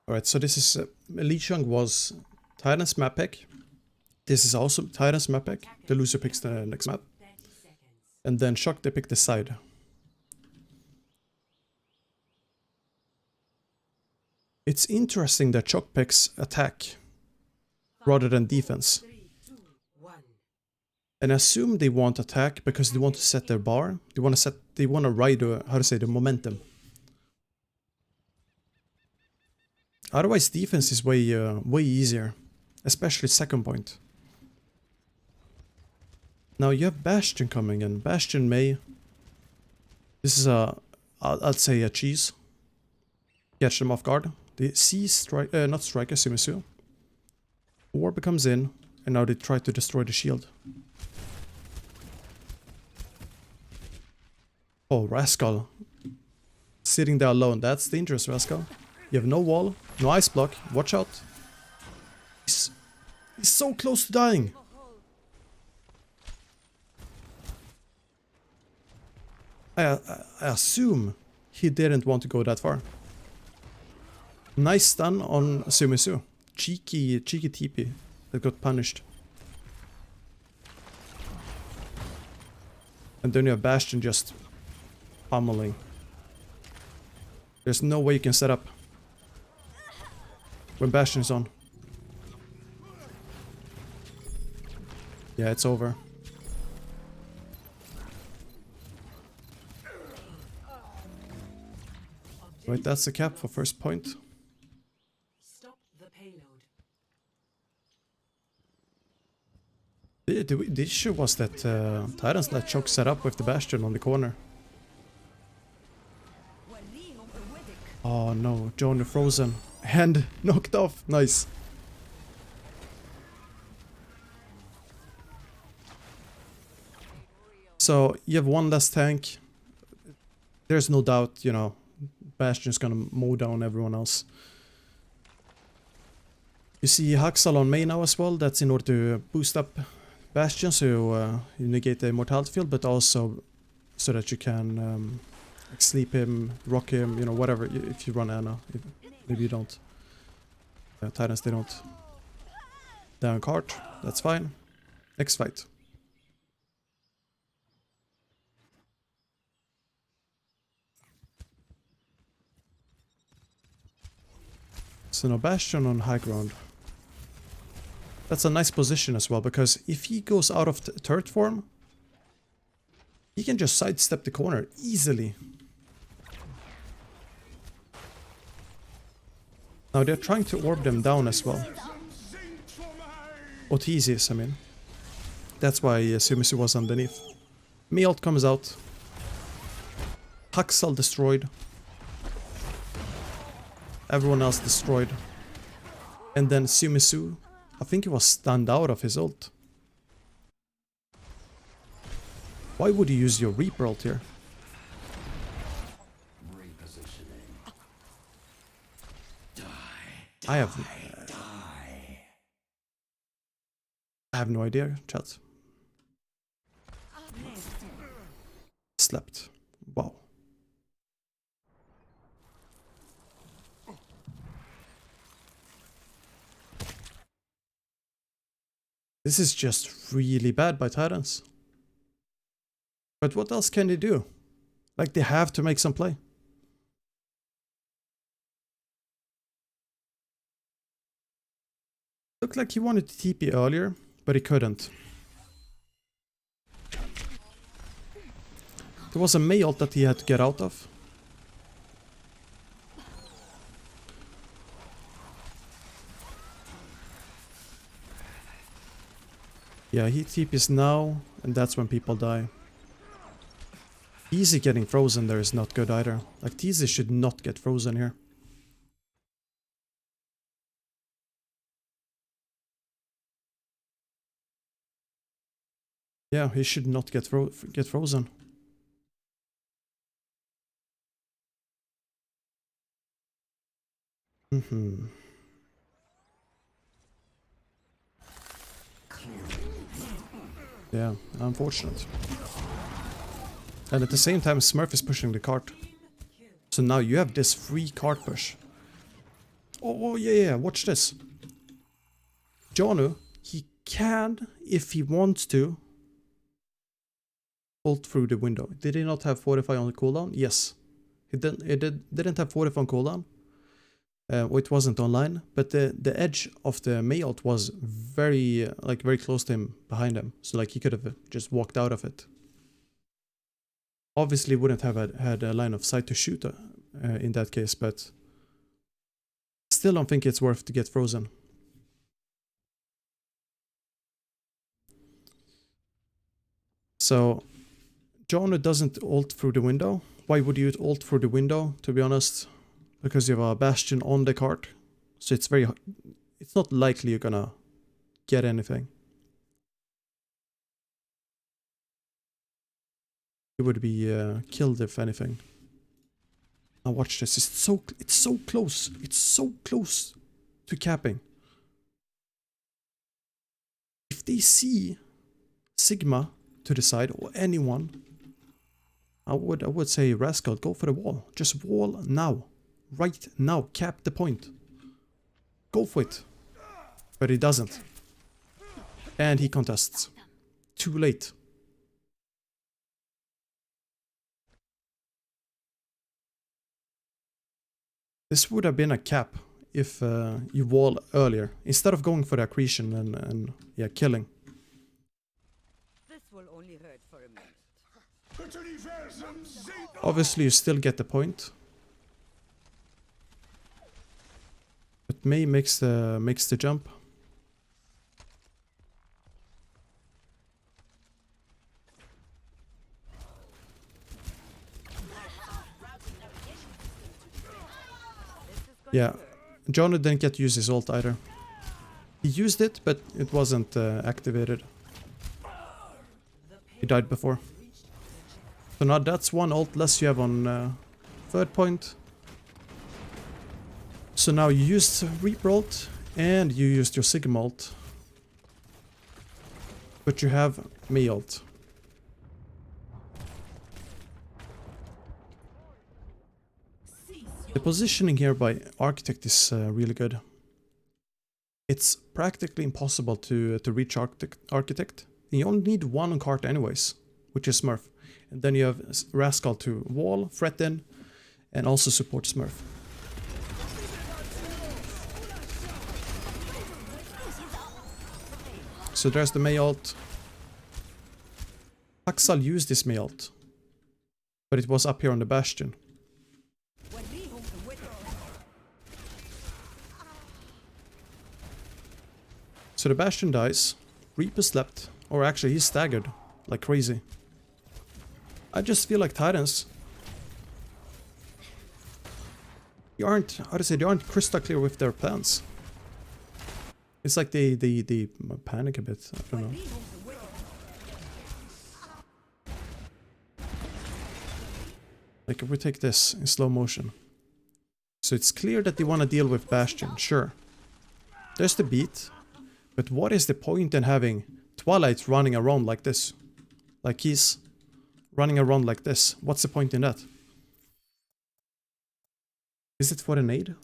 Alright, so this is Eichenwalde was Titan's map pick. This is also Titan's map pick. The loser picks the next map. And then Shock, they pick the side. It's interesting that Shock picks attack rather than defense. And I assume they want attack because they want to set their bar. They want to ride the, how to say, the momentum. Otherwise defense is way easier, especially second point. Now you have Bastion coming in. Bastion may, this is I'd say a cheese. Catch them off guard. They see not Striker, Sumisu. Orb comes in, and now they try to destroy the shield. Oh, Rascal. Sitting there alone. That's dangerous, Rascal. You have no wall, no ice block. Watch out. He's so close to dying. I assume he didn't want to go that far. Nice stun on Sumisu. Cheeky TP that got punished. And then you have Bastion just pummeling. There's no way you can set up when Bastion is on. Yeah, it's over. Right, that's the cap for first point. Stop the payload. The issue was that Titans let Choke set up with the Bastion on the corner. Oh no, Joan frozen. Hand knocked off. Nice. So you have one less tank. There's no doubt, you know, Bastion's gonna mow down everyone else. You see Haxal on main now as well. That's in order to boost up Bastion, so you negate the immortality field, but also so that you can like sleep him, rock him, you know, whatever, if you run Ana. Maybe you don't. Titans, they don't. Down cart, that's fine. Next fight. So now Bastion on high ground. That's a nice position as well, because if he goes out of turret form, he can just sidestep the corner easily. Now they're trying to orb them down as well. Otisis, I mean. That's why Sumisu was underneath. Mealt comes out. Haxal destroyed. Everyone else destroyed. And then Sumisu, I think he was stunned out of his ult. Why would you use your Reaper ult here? I have no idea, chat. Slept. Wow. This is just really bad by Titans. But what else can they do? Like, they have to make some play. Looked like he wanted to TP earlier, but he couldn't. There was a Mei ult that he had to get out of. Yeah, he TPs now, and that's when people die. Easy getting frozen there is not good either. Like, Teasy should not get frozen here. Yeah, he should not get frozen. Yeah, unfortunate. And at the same time, Smurf is pushing the cart. So now you have this free cart push. Oh, yeah, watch this. Jonu, he can, if he wants to, ult through the window. Did he not have Fortify on the cooldown? Yes. Didn't have Fortify on cooldown. It wasn't online, but the edge of the Mei ult was very close to him, behind him. So like he could have just walked out of it. Obviously wouldn't have had a line of sight to shoot in that case, but still don't think it's worth to get frozen. So Jonu doesn't ult through the window. Why would you ult through the window, to be honest? Because you have a Bastion on the card. So it's not likely you're gonna get anything. You would be killed if anything. Now watch this. It's so close. It's so close to capping. If they see Sigma to the side or anyone, I would say Rascal, go for the wall. Just wall now. Right now. Cap the point. Go for it. But he doesn't. And he contests. Too late. This would have been a cap if you wall earlier, instead of going for the accretion and yeah, killing. This will only hurt for a minute. Obviously you still get the point. But Mei makes the jump. Yeah, Jonu didn't get to use his ult either. He used it, but it wasn't activated. He died before. So now that's one ult less you have on third point. So now you used Reaper ult and you used your Sigma ult. But you have Mei ult. The positioning here by Architect is really good. It's practically impossible to reach Architect. You only need one on cart anyways, which is Smurf. And then you have Rascal to wall, threaten, and also support Smurf. So there's the Mei ult. Haxal used this Mei ult, but it was up here on the Bastion. So the Bastion dies, Reaper slept, or actually he's staggered like crazy. I just feel like Titans, they aren't crystal clear with their plans. It's like they panic a bit, I don't know. Like if we take this in slow motion. So it's clear that they want to deal with Bastion, sure. There's the beat. But what is the point in having Twilight running around like this? Like he's running around like this. What's the point in that? Is it for the nade?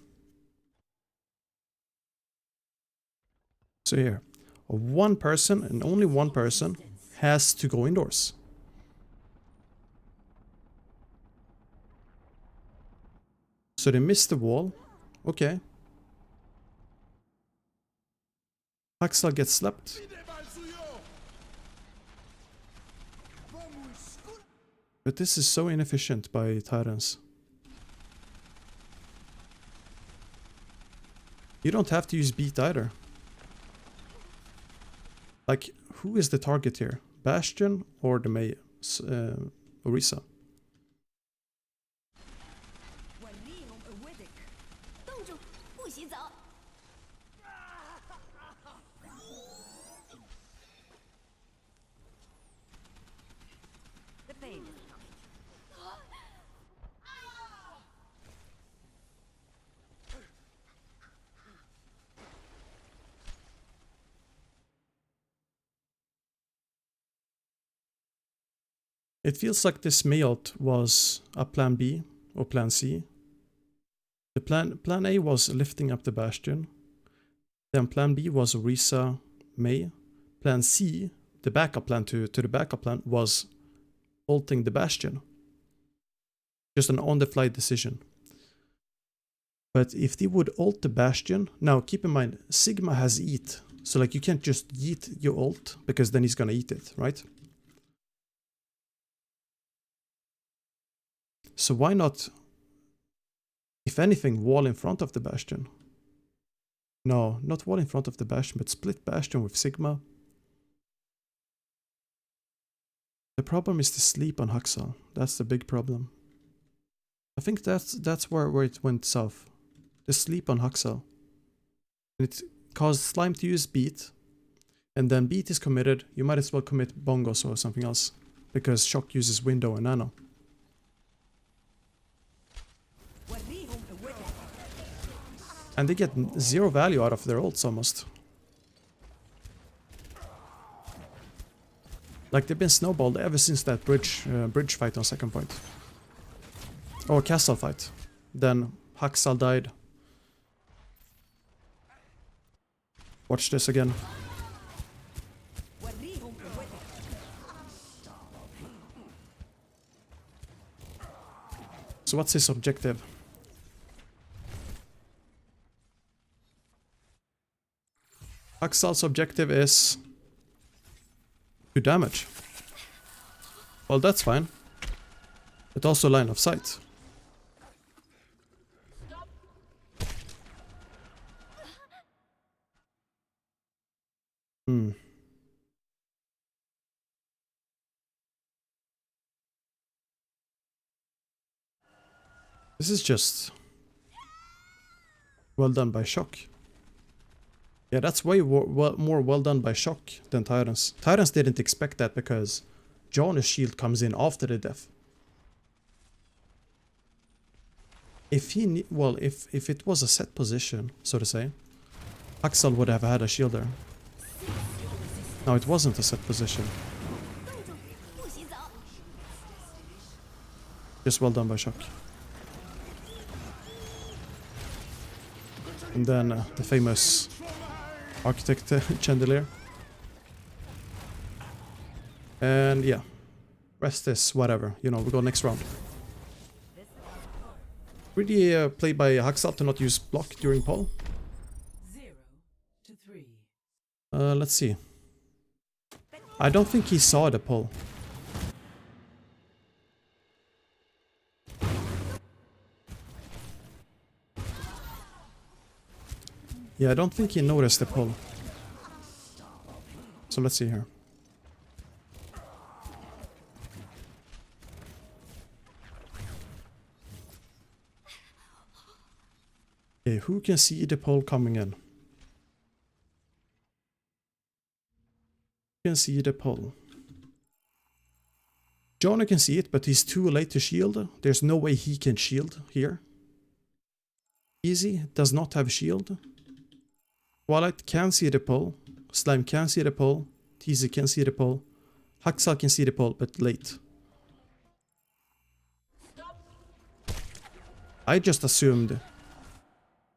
So here, one person and only one person has to go indoors. So they missed the wall. Okay. Haxal gets slept. But this is so inefficient by Titans. You don't have to use beat either. Like, who is the target here? Bastion or the Mei Orisa? It feels like this Mei ult was a plan B or plan C. The plan A was lifting up the Bastion. Then plan B was Orisa May. Plan C, the backup plan to the backup plan, was ulting the Bastion. Just an on-the-fly decision. But if they would ult the Bastion, now keep in mind, Sigma has eat. So like you can't just yeet your ult, because then he's gonna eat it, right? So why not, if anything, wall in front of the Bastion? No, not wall in front of the Bastion, but split Bastion with Sigma. The problem is the sleep on Haxal. That's the big problem. I think that's where it went south. The sleep on Haxal. It caused Slime to use Beat, and then Beat is committed. You might as well commit Bongos or something else, because Shock uses Window and Nano. And they get zero value out of their ults almost. Like they've been snowballed ever since that bridge fight on second point. Or castle fight. Then Haxal died. Watch this again. So what's his objective? Haxal's objective is to damage. Well, that's fine. But also line of sight. This is just well done by Shock. Yeah, that's way more well done by Shock than Tyrants. Tyrants didn't expect that because Jonas' shield comes in after the death. If he if it was a set position, so to say, Haxal would have had a shield there. No, it wasn't a set position. Just well done by Shock. And then the famous Architect Chandelier. And yeah, rest is whatever, you know, we go next round. Pretty play by Haxal to not use block during pull. 0 to 3. Let's see. I don't think he saw the pull. Yeah, I don't think he noticed the pull. So let's see here. Okay, who can see the pull coming in? Who can see the pull? Jonah can see it, but he's too late to shield. There's no way he can shield here. Easy does not have shield. Twilight can see the pull. Slime can see the pull. Teasy can see the pull. Haxal can see the pull, but late. I just assumed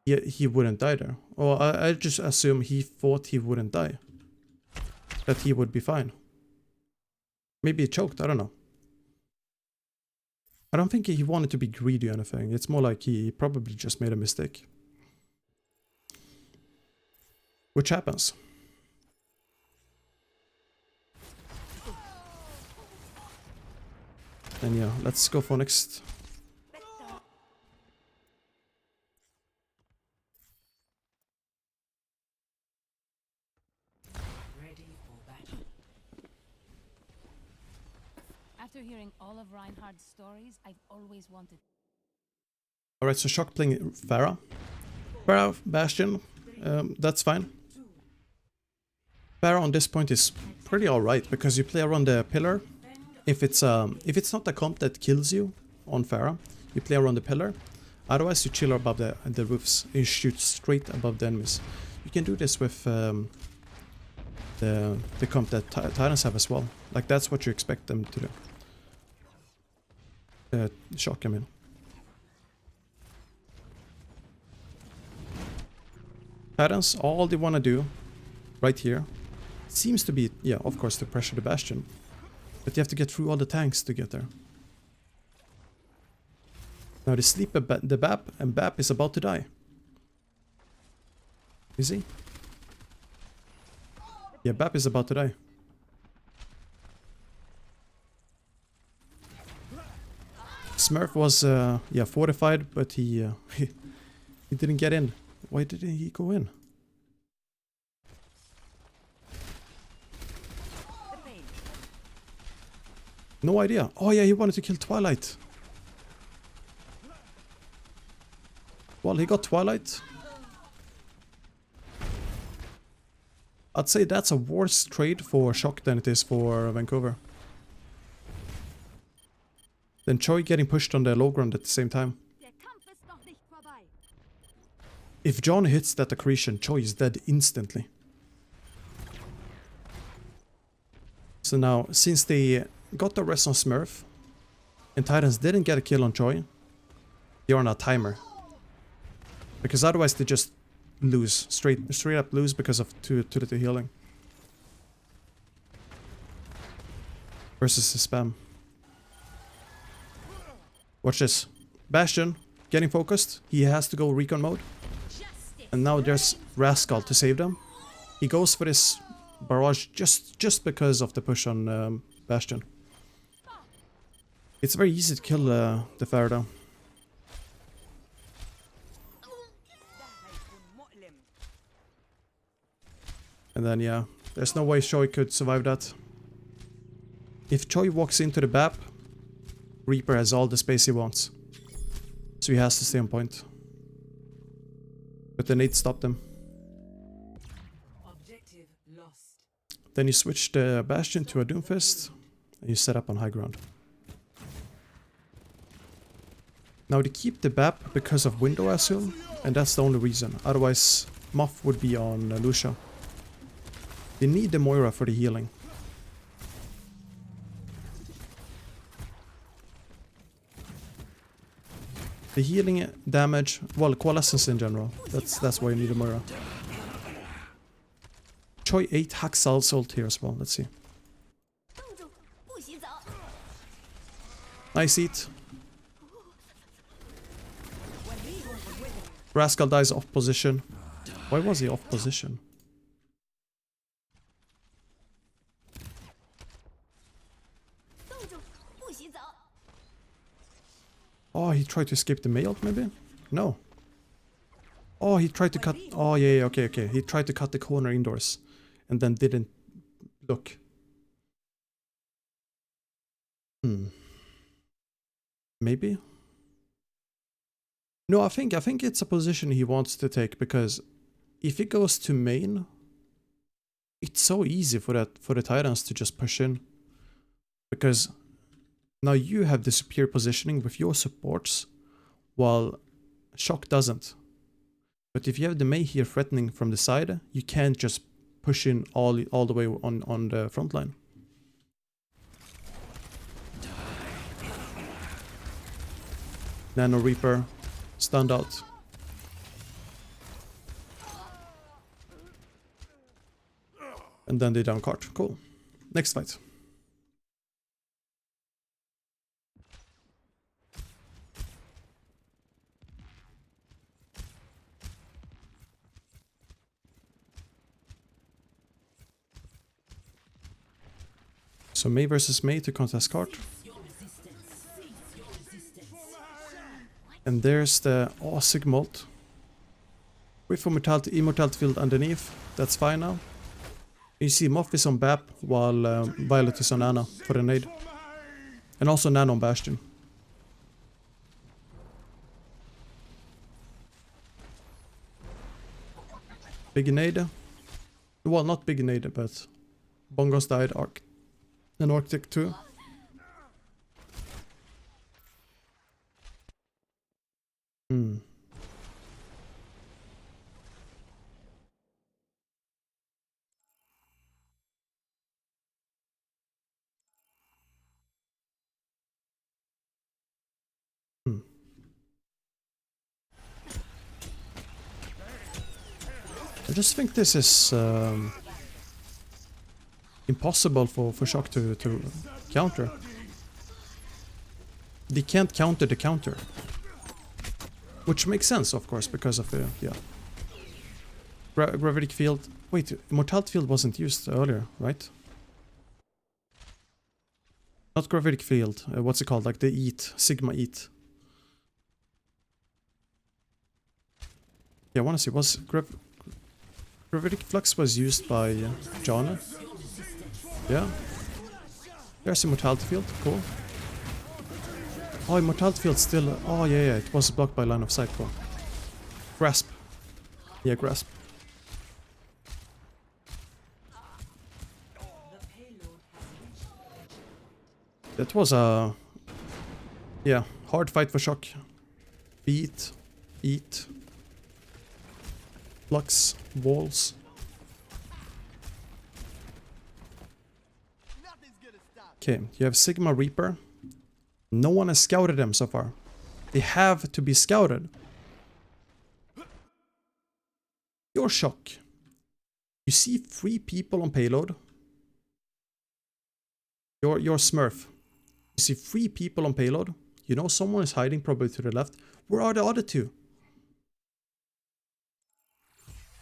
he wouldn't die there. Or I just assumed he thought he wouldn't die. That he would be fine. Maybe he choked, I don't know. I don't think he wanted to be greedy or anything. It's more like he probably just made a mistake. Which happens. And yeah, let's go for next. Ready for battle. After hearing all of Reinhardt's stories, I've always wanted. Alright, so Shock playing Pharah. Pharah, Bastion, that's fine. Pharah on this point is pretty alright, because you play around the pillar. If it's not a comp that kills you on Pharah, you play around the pillar. Otherwise you chill above the roofs. You shoot straight above the enemies. You can do this with the comp that Tyrants have as well. Like that's what you expect them to do. Shock, I mean. Titans, all they want to do right here seems to be, yeah, of course, to pressure the Bastion. But you have to get through all the tanks to get there. Now they sleep the Bap, and Bap is about to die. Is he? Yeah, Bap is about to die. Smurf was, yeah, fortified, but he didn't get in. Why didn't he go in? No idea. Oh yeah, he wanted to kill Twilight. Well, he got Twilight. I'd say that's a worse trade for Shock than it is for Vancouver. Then Choi getting pushed on the low ground at the same time. If John hits that accretion, Choi is dead instantly. So now, since they got the rest on Smurf, and Titans didn't get a kill on Choi, they're on a timer. Because otherwise they just lose, straight up lose because of too little healing. Versus the spam. Watch this. Bastion getting focused. He has to go recon mode. And now there's Rascal to save them. He goes for this barrage just because of the push on Bastion. It's very easy to kill the Faraday. And then yeah, there's no way Choi could survive that. If Choi walks into the BAP, Reaper has all the space he wants. So he has to stay on point. But the nade stopped him. Objective lost. Then you switch the Bastion to a Doomfist, and you set up on high ground. Now they keep the BAP because of window, I assume, and that's the only reason. Otherwise, Moth would be on Lucia. They need the Moira for the healing. The healing damage, well, coalescence in general. That's why you need a Moira. Choi 8 Haxal's ult here as well. Let's see. Nice eat. Rascal dies off position. Why was he off position? Oh, he tried to escape the mail, maybe? No. Oh, he tried to cut... Oh, yeah, okay. He tried to cut the corner indoors. And then didn't look. Maybe? No, I think it's a position he wants to take, because if he goes to main, it's so easy for the Titans to just push in. Because now you have the superior positioning with your supports, while Shock doesn't. But if you have the Mei here threatening from the side, you can't just push in all the way on the front line. Nano Reaper stunned out. And then they down cart. Cool. Next fight. So Mei versus Mei to contest cart. And there's the Sigmult. Wait for immortality field underneath. That's fine now. You see Moth is on BAP while Violet is on Ana for the nade. And also Nano on Bastion. Big nade. Well, not big nade, but Bongos died. And Arctic too. just think this is impossible for Shock to counter. They can't counter the counter. Which makes sense, of course, because of the, yeah. Gravitic field. Wait, Immortality field wasn't used earlier, right? Not gravitic field. What's it called? Like the EAT. Sigma EAT. Yeah, I want to see. Was gravitic flux was used by John? Yeah. There's Immortality field. Cool. Oh, Immortality field still. Oh, yeah. It was blocked by line of sight. Cool. Grasp. Yeah, grasp. That was a, yeah, hard fight for Shock. Beat, eat, flux, walls. Okay, you have Sigma Reaper. No one has scouted them so far. They have to be scouted. Your Shock. You see 3 people on payload. Your Smurf. You see 3 people on payload. You know someone is hiding probably to the left. Where are the other 2?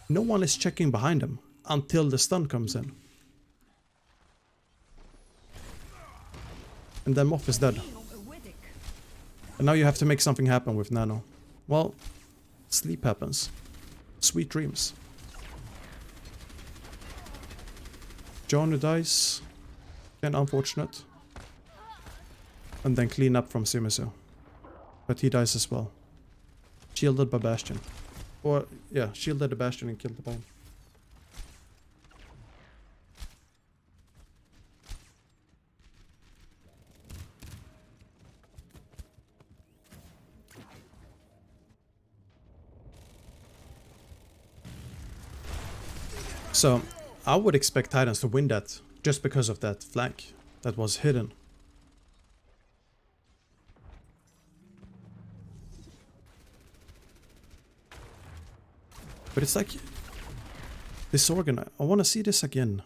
No one is checking behind them until the stun comes in. And then Moth is dead. And now you have to make something happen with Nano. Well, sleep happens. Sweet dreams. John who dies. And unfortunate. And then clean up from Shimizu. But he dies as well. Shielded by Bastion. Or, yeah, shielded the Bastion and killed the Bone. So, I would expect Titans to win that just because of that flank that was hidden. But it's like disorganized. I want to see this again.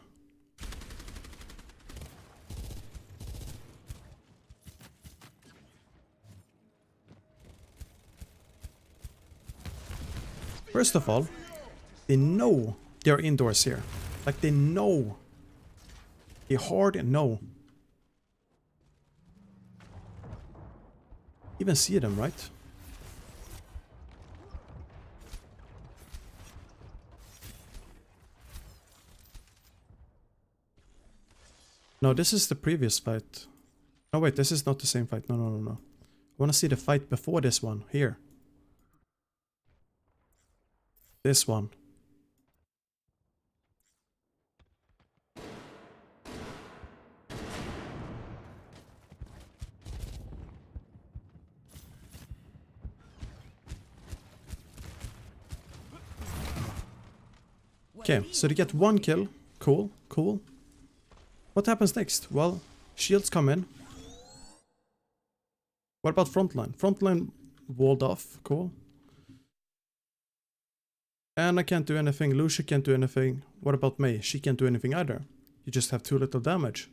First of all, they know they're indoors here. Like they know. They hard and know. Even see them, right? No, this is the previous fight. No, wait, this is not the same fight. No. I want to see the fight before this one. Here. This one. Okay, so they get 1 kill. Cool. What happens next? Well, shields come in. What about frontline? Frontline walled off. Cool. Anna can't do anything. Lucia can't do anything. What about Mei? She can't do anything either. You just have too little damage.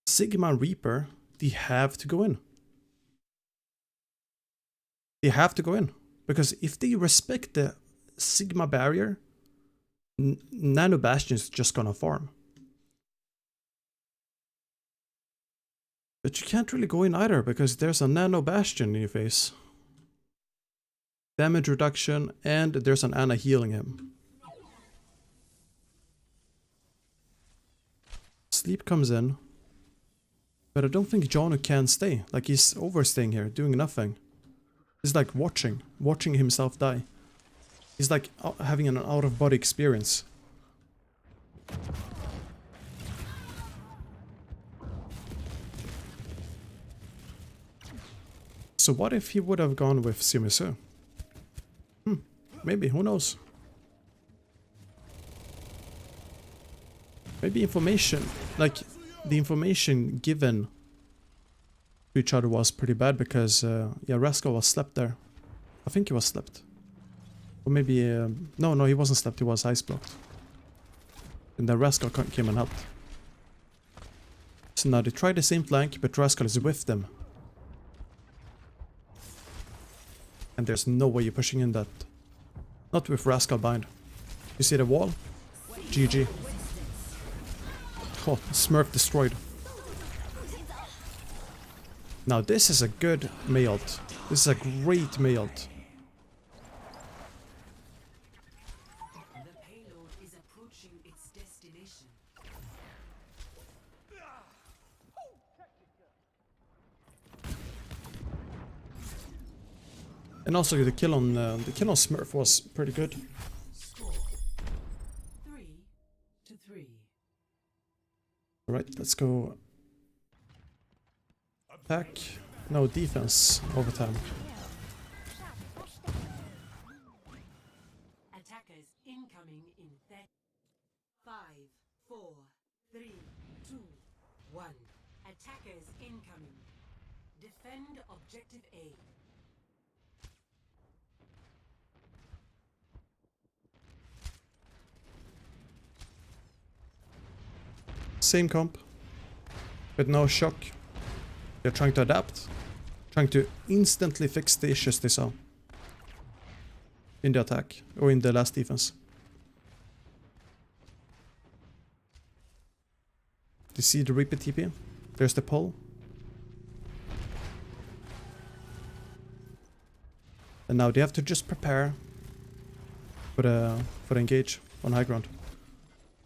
Sigma and Reaper, they have to go in. They have to go in. Because if they respect the Sigma barrier, Nano Bastion is just gonna farm. But you can't really go in either, because there's a Nano Bastion in your face. Damage reduction, and there's an Anna healing him. Sleep comes in. But I don't think Jonu can stay. Like, he's overstaying here, doing nothing. He's like watching himself die. He's like having an out-of-body experience. So what if he would have gone with Shimizu? Maybe, who knows? Maybe information, like the information given to each other was pretty bad because, yeah, Raskol was slept there. I think he was slept. Or maybe... no, he wasn't slapped, he was ice blocked. And then Rascal came and helped. So now they try the same flank, but Rascal is with them. And there's no way you're pushing in that. Not with Rascal bind. You see the wall? GG. Oh, Smurf destroyed. Now this is a good Mei ult. This is a great Mei ult. The payload is approaching its destination. And also the kill on Smurf was pretty good. Score 3-3. Alright, let's go. Attack. No, defense overtime. Attackers incoming in 5, 4, 3, 2, 1. Attackers incoming. Defend objective A. Same comp, but no shock. They're trying to adapt, trying to instantly fix the issues they saw in the attack or in the last defense. You see the Reaper TP? There's the pole. And now they have to just prepare for the engage on high ground.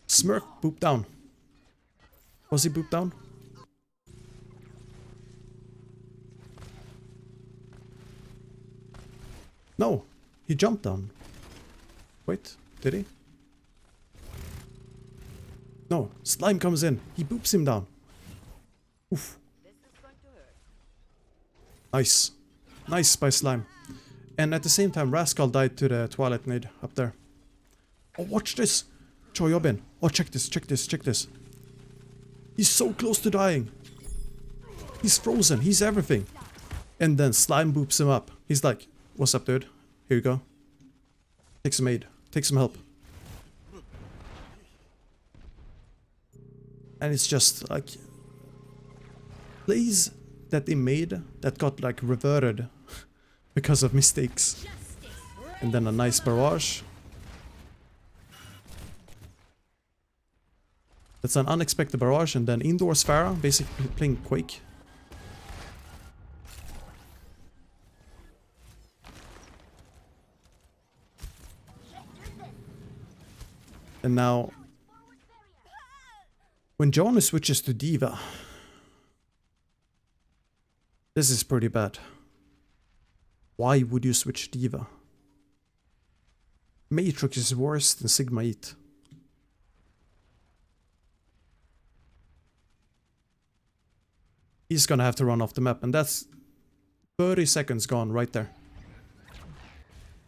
Smurf booped down. Was he booped down? No, he jumped down. Wait, did he? No, Slime comes in. He boops him down. Oof. This is going to hurt. Nice. Nice by Slime. And at the same time, Rascal died to the Twilight Nade up there. Oh, watch this! Choyobin. Oh, check this, check this, check this. He's so close to dying. He's frozen, he's everything. And then Slime boops him up. He's like, what's up, dude? Here you go. Take some aid. Take some help. And it's just like plays that they made that got like reverted because of mistakes. And then a nice barrage. That's an unexpected barrage, and then indoors Pharah basically playing Quake. And now when Jonas switches to Diva, this is pretty bad. Why would you switch Diva? Matrix is worse than Sigma Eat. He's gonna have to run off the map, and that's 30 seconds gone right there.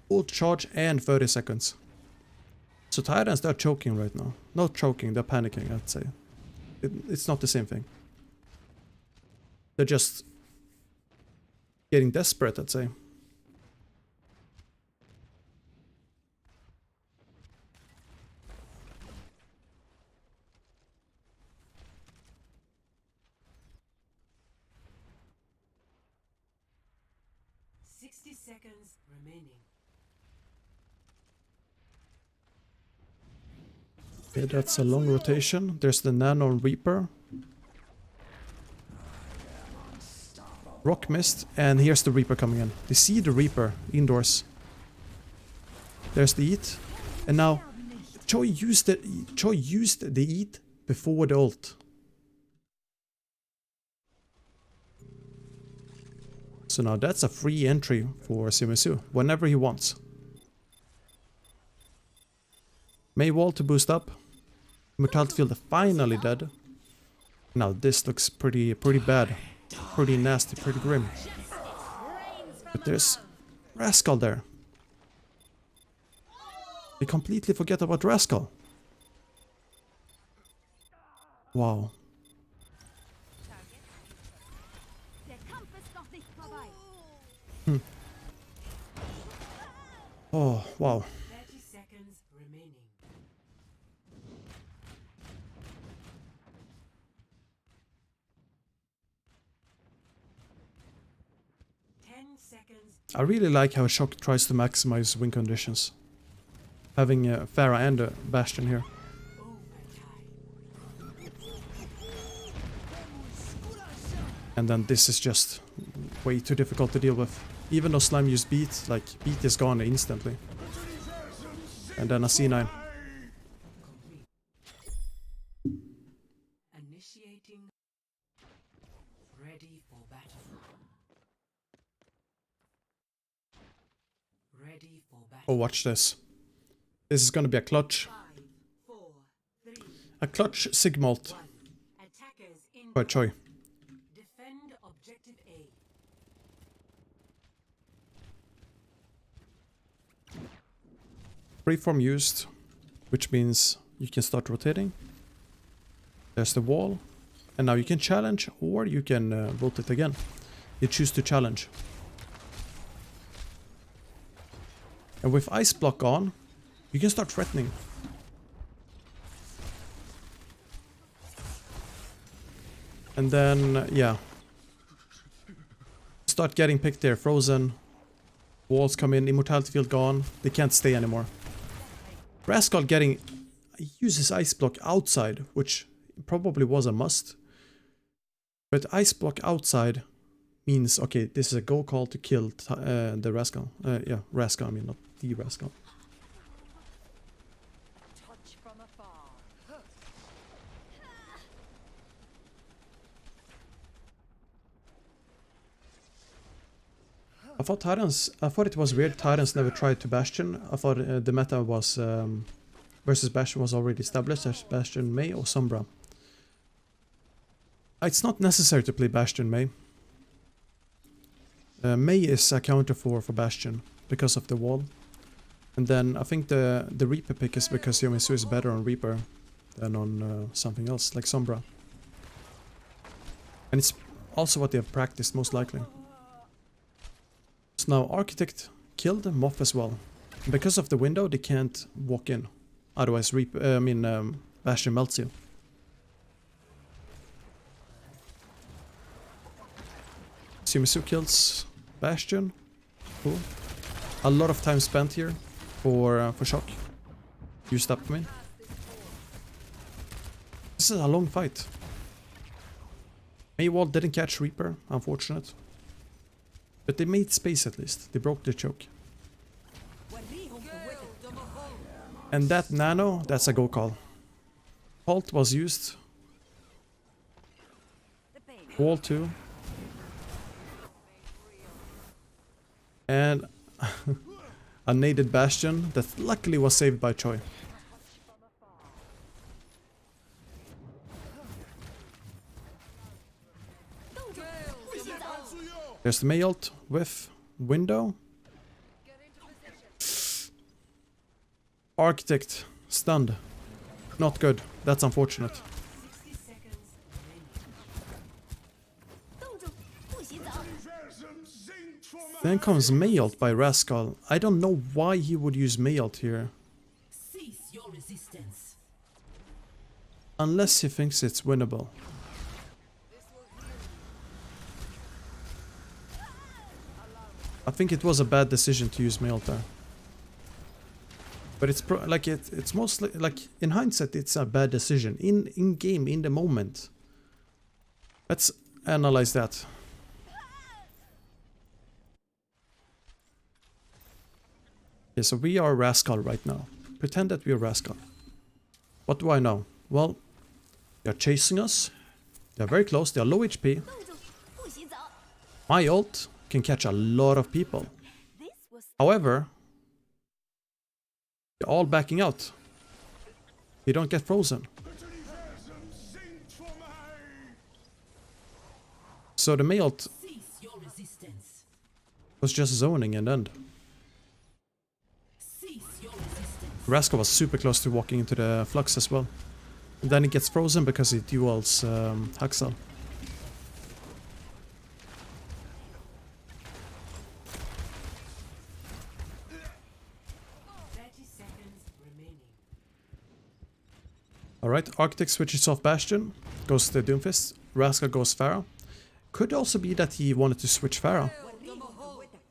Full charge and 30 seconds. So Titans, they're choking right now. Not choking, they're panicking, I'd say. It's not the same thing. They're just getting desperate, I'd say. Seconds remaining. Okay, that's a long rotation. There's the Nano Reaper. Rock missed, and here's the Reaper coming in. They see the Reaper indoors. There's the Eat. And now Choi used the Eat before the ult. So now that's a free entry for Shimizu whenever he wants. Mei wall to boost up. Mortality field finally dead. Now this looks pretty bad. Pretty nasty, pretty grim. But there's Rascal there. They completely forget about Rascal. Wow. Oh, wow. 30 seconds remaining. I really like how Shock tries to maximize win conditions. Having a Pharah and a Bastion here. And then this is just way too difficult to deal with. Even though Slime used Beat, like, Beat is gone instantly. And then a C9. Initiating. Ready for battle. Ready for battle. Oh, watch this. This is gonna be a clutch. 5, 4, 3, A clutch Sigmalt 1. Attackers in. by Choi. Defend objective A. Freeform used, which means you can start rotating. There's the wall. And now you can challenge or you can rotate again. You choose to challenge. And with Ice Block on, you can start threatening. And then, yeah. Start getting picked there, frozen. Walls come in, Immortality Field gone. They can't stay anymore. Rascal getting... He uses Ice Block outside, which probably was a must. But Ice Block outside means, okay, this is a go call to kill the Rascal. Yeah, Rascal, I mean, not the Rascal. Touch from afar. I thought it was weird Tyrants never tried to Bastion. I thought the meta was versus Bastion was already established as Bastion Mei or Sombra. It's not necessary to play Bastion Mei. Mei is a counter for Bastion because of the wall. And then I think the Reaper pick is because Yomizu is better on Reaper than on something else like Sombra. And it's also what they have practiced most likely. So now Architect killed Moth as well. And because of the window they can't walk in. Otherwise Bastion melts you. Yomizu kills Bastion. Cool. A lot of time spent here for Shock. Used up, I mean. This is a long fight. Eichenwalde didn't catch Reaper, unfortunate. But they made space at least. They broke the choke. And that nano, that's a go call. Halt was used. Wall 2. And a naded Bastion that luckily was saved by Choi. There's the Mei ult with window. Architect stunned. Not good. That's unfortunate. 60 seconds remaining. Then comes Mei ult by Rascal. I don't know why he would use Mei ult here. Cease your resistance. Unless he thinks it's winnable. I think it was a bad decision to use Mei ult there. But it's it's mostly like in hindsight it's a bad decision. In game, in the moment. Let's analyze that. Okay, so we are Rascal right now. Pretend that we are Rascal. What do I know? Well, they are chasing us. They are very close. They are low HP. My ult can catch a lot of people. However, they're all backing out. They don't get frozen. So the Mei ult was just zoning and end. Rascal was super close to walking into the flux as well. And then he gets frozen because he duels Haxal. Alright, Architect switches off Bastion, goes to Doomfist, Rascal goes Pharah. Could also be that he wanted to switch Pharah.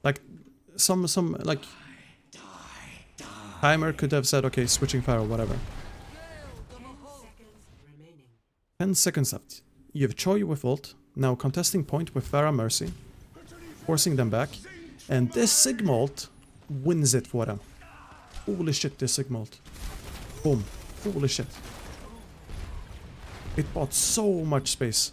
Like, some like... Timer could have said, okay, switching Pharah, whatever. 10 seconds remaining. 10 seconds left. You have Choi with ult, now contesting point with Pharah Mercy, forcing them back, and this Sigma ult wins it for them. Holy shit, this Sigma ult. Boom. Holy shit. It bought so much space.